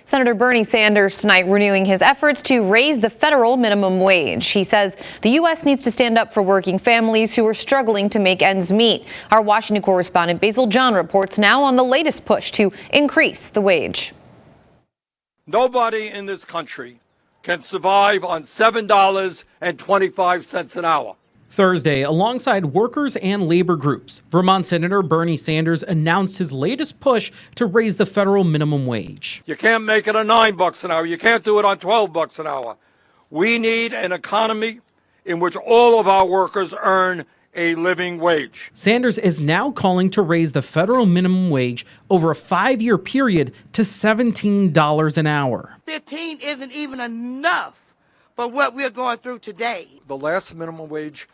Senator Bernie Sanders tonight renewing his efforts to raise the federal minimum wage. He says the U.S. needs to stand up for working families who are struggling to make ends meet. Our Washington correspondent Basil John reports now on the latest push to increase the wage. Nobody in this country can survive on $7.25 an hour. Thursday, alongside workers and labor groups, Vermont Senator Bernie Sanders announced his latest push to raise the federal minimum wage. You can't make it on $9 an hour. You can't do it on $12 an hour. We need an economy in which all of our workers earn a living wage. Sanders is now calling to raise the federal minimum wage over a 5-year period to $17 an hour. 15 isn't even enough for what we're going through today. The last minimum wage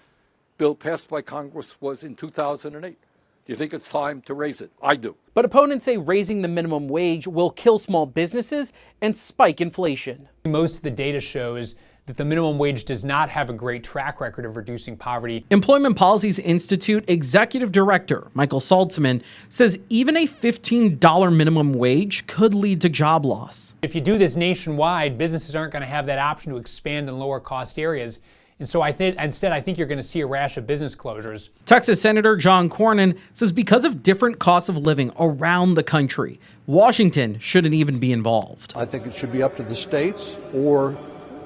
bill passed by Congress was in 2008. Do you think it's time to raise it? I do. But opponents say raising the minimum wage will kill small businesses and spike inflation. Most of the data shows that the minimum wage does not have a great track record of reducing poverty. Employment Policies Institute Executive Director Michael Saltzman says even a $15 minimum wage could lead to job loss. If you do this nationwide, businesses aren't going to have that option to expand in lower cost areas. And so instead I think you're going to see a rash of business closures. Texas Senator John Cornyn says because of different costs of living around the country, Washington shouldn't even be involved. I think it should be up to the states or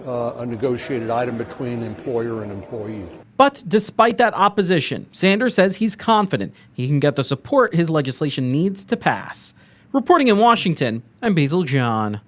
a negotiated item between employer and employee. But despite that opposition, Sanders says he's confident he can get the support his legislation needs to pass. Reporting in Washington, I'm Basil John.